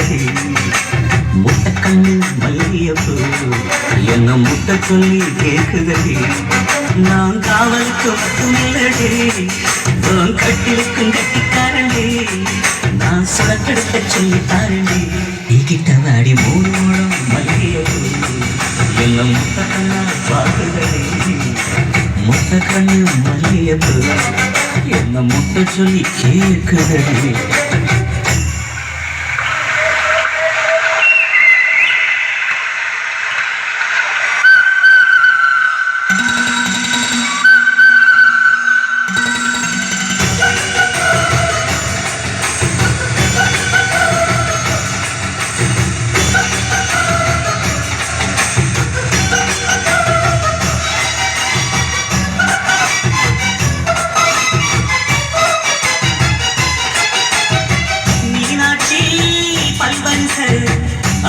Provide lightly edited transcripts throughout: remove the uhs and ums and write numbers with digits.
பார்க்குதடி முட்டை கண்ணு மல்லியப்பூ என்ன முட்டை சொல்லி கேட்குதடி நான் காவலுக்கு மட்டும் இல்லடி கட்டிலுக்கும் கட்டிக்காரண்டி நான் சுடக்கெடுக்க சொல்லி தாரண்டி கிட்ட வாடி மூணு மூலம் மல்லியப்பூ என்ன முட்டை கண்ணா பார்க்குதடி முட்டை கண்ணு மல்லியப்பூ என்ன முட்டை சொல்லி கேட்குதடி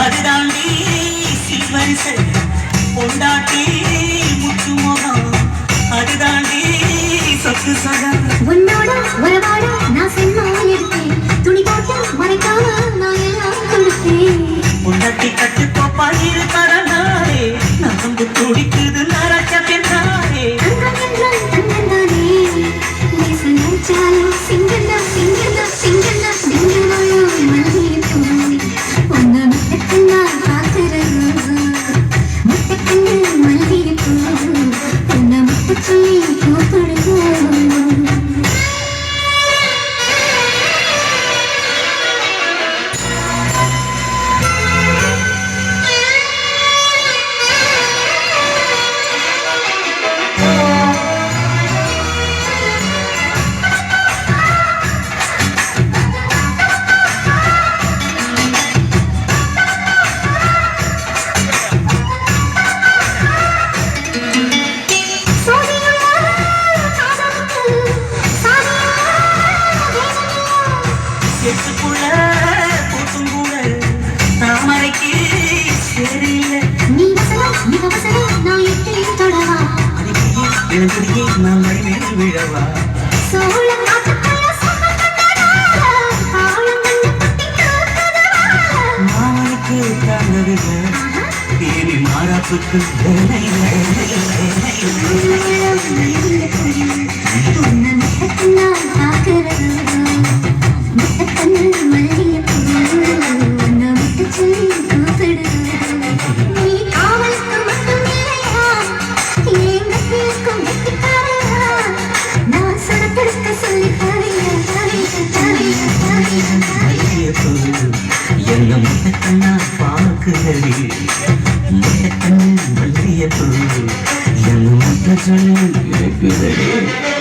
அதுதாண்டி சில்வரிசை பொண்டாட்டி முத்து முகம் அதுதாண்டி சொத்து சகம் உன்னோட உறவாட நான் சென்மா எடுத்தேன் துணி போட்டு மறைக்காம நான் எல்லாம் கொடுத்தேன் பொண்டாட்டி கட்டு கோப்பா இருக்காரே நான் வந்து துடிக்குது நரச்ச பெண்ணாரே தங்கந்தானே லேசு நினைச்சாலும் சிங்கந்தா சிங்கந்தா சிங்கந்தா சிங்கமாயோ மல்லிகை பூமி உன்னை முட்டக்கண்ணா பார்க்கிறது முட்டக்கண்ணு மல்லிகை பூ உன்னை முட்டை சொல்லி கூப்பிடுவோம் செத்துக்குள்ள பூத்தும் கூட தாமரைக்கு சரியில்லை நீ வசனம் நான் எட்டி தொடவா எனக்கு நான் மடிமேல் விழவா சோழம் மாமனுக்கு தாங்கவில்லை தேவி மாறாப்புக்கு என்ன முட்டை கண்ணா பார்க்குதடி முட்டை கண்ணு மல்லியப்பூ என்ன முட்டை சொல்லி கேட்குதடி